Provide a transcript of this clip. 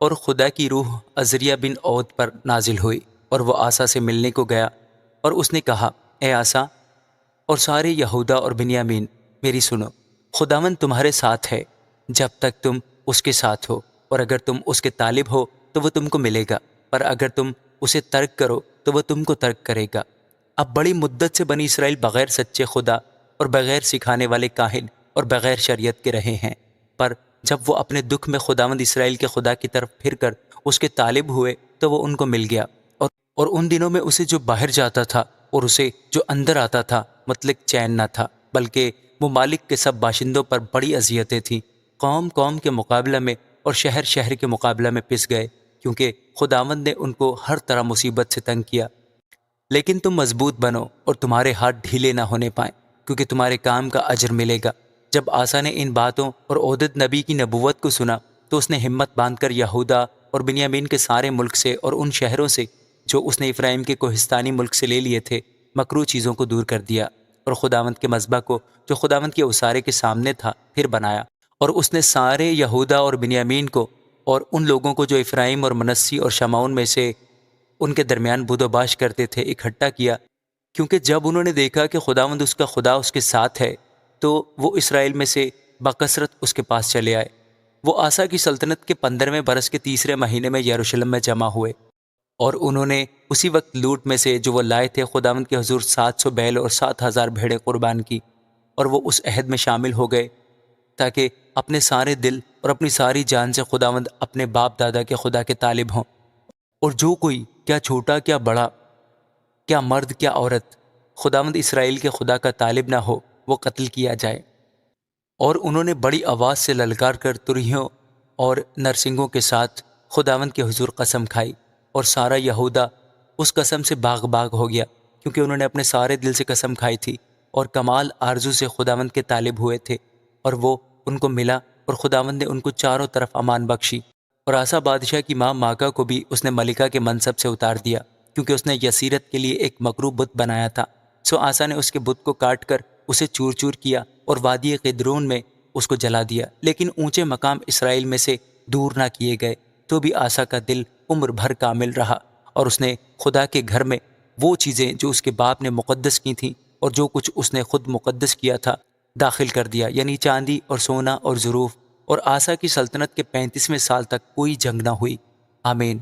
اور خدا کی روح عزریہ بن عود پر نازل ہوئی، اور وہ آسا سے ملنے کو گیا، اور اس نے کہا، اے آسا اور سارے یہودا اور بنیامین، میری سنو، خداوند تمہارے ساتھ ہے جب تک تم اس کے ساتھ ہو، اور اگر تم اس کے طالب ہو تو وہ تم کو ملے گا، پر اگر تم اسے ترک کرو تو وہ تم کو ترک کرے گا۔ اب بڑی مدت سے بنی اسرائیل بغیر سچے خدا اور بغیر سکھانے والے کاہن اور بغیر شریعت کے رہے ہیں، پر جب وہ اپنے دکھ میں خداوند اسرائیل کے خدا کی طرف پھر کر اس کے طالب ہوئے تو وہ ان کو مل گیا، اور ان دنوں میں اسے جو باہر جاتا تھا اور اسے جو اندر آتا تھا مطلق چین نہ تھا، بلکہ ممالک کے سب باشندوں پر بڑی اذیتیں تھیں، قوم قوم کے مقابلہ میں اور شہر شہر کے مقابلہ میں پس گئے، کیونکہ خداوند نے ان کو ہر طرح مصیبت سے تنگ کیا۔ لیکن تم مضبوط بنو اور تمہارے ہاتھ ڈھیلے نہ ہونے پائیں، کیونکہ تمہارے کام کا اجر ملے گا۔ جب آسا نے ان باتوں اور عودت نبی کی نبوت کو سنا تو اس نے ہمت باندھ کر یہودا اور بنیامین کے سارے ملک سے اور ان شہروں سے جو اس نے افرائیم کے کوہستانی ملک سے لے لیے تھے مکروہ چیزوں کو دور کر دیا، اور خداوند کے مذبح کو جو خداوند کے اسارے کے سامنے تھا پھر بنایا، اور اس نے سارے یہودا اور بنیامین کو اور ان لوگوں کو جو افرائیم اور منسی اور شمعون میں سے ان کے درمیان بود و باش کرتے تھے اکٹھا کیا، کیونکہ جب انہوں نے دیکھا کہ خداوند اس کا خدا اس کے ساتھ ہے تو وہ اسرائیل میں سے بکثرت اس کے پاس چلے آئے۔ وہ آسا کی سلطنت کے 15ویں برس کے تیسرے مہینے میں یروشلم میں جمع ہوئے، اور انہوں نے اسی وقت لوٹ میں سے جو وہ لائے تھے خداوند کے حضور 700 بیل اور 7,000 بھیڑیں قربان کی، اور وہ اس عہد میں شامل ہو گئے تاکہ اپنے سارے دل اور اپنی ساری جان سے خداوند اپنے باپ دادا کے خدا کے طالب ہوں، اور جو کوئی کیا چھوٹا کیا بڑا، کیا مرد کیا عورت، خداوند اسرائیل کے خدا کا طالب نہ ہو وہ قتل کیا جائے۔ اور انہوں نے بڑی آواز سے للکار کر تریوں اور نرسنگوں کے ساتھ خداوند کے حضور قسم کھائی، اور سارا یہودا اس قسم سے باغ باغ ہو گیا، کیونکہ انہوں نے اپنے سارے دل سے قسم کھائی تھی اور کمال آرزو سے خداوند کے طالب ہوئے تھے، اور وہ ان کو ملا، اور خداوند نے ان کو چاروں طرف امان بخشی۔ اور آسا بادشاہ کی ماں ماکا کو بھی اس نے ملکہ کے منصب سے اتار دیا، کیونکہ اس نے یسیرت کے لیے ایک مکروہ بت بنایا تھا۔ سو آسا نے اس کے بت کو کاٹ کر اسے چور چور کیا اور وادی قدرون میں اس کو جلا دیا، لیکن اونچے مقام اسرائیل میں سے دور نہ کیے گئے۔ تو بھی آسا کا دل عمر بھر کامل رہا، اور اس نے خدا کے گھر میں وہ چیزیں جو اس کے باپ نے مقدس کی تھیں اور جو کچھ اس نے خود مقدس کیا تھا داخل کر دیا، یعنی چاندی اور سونا اور ظروف۔ اور آسا کی سلطنت کے 35ویں سال تک کوئی جنگ نہ ہوئی۔ آمین۔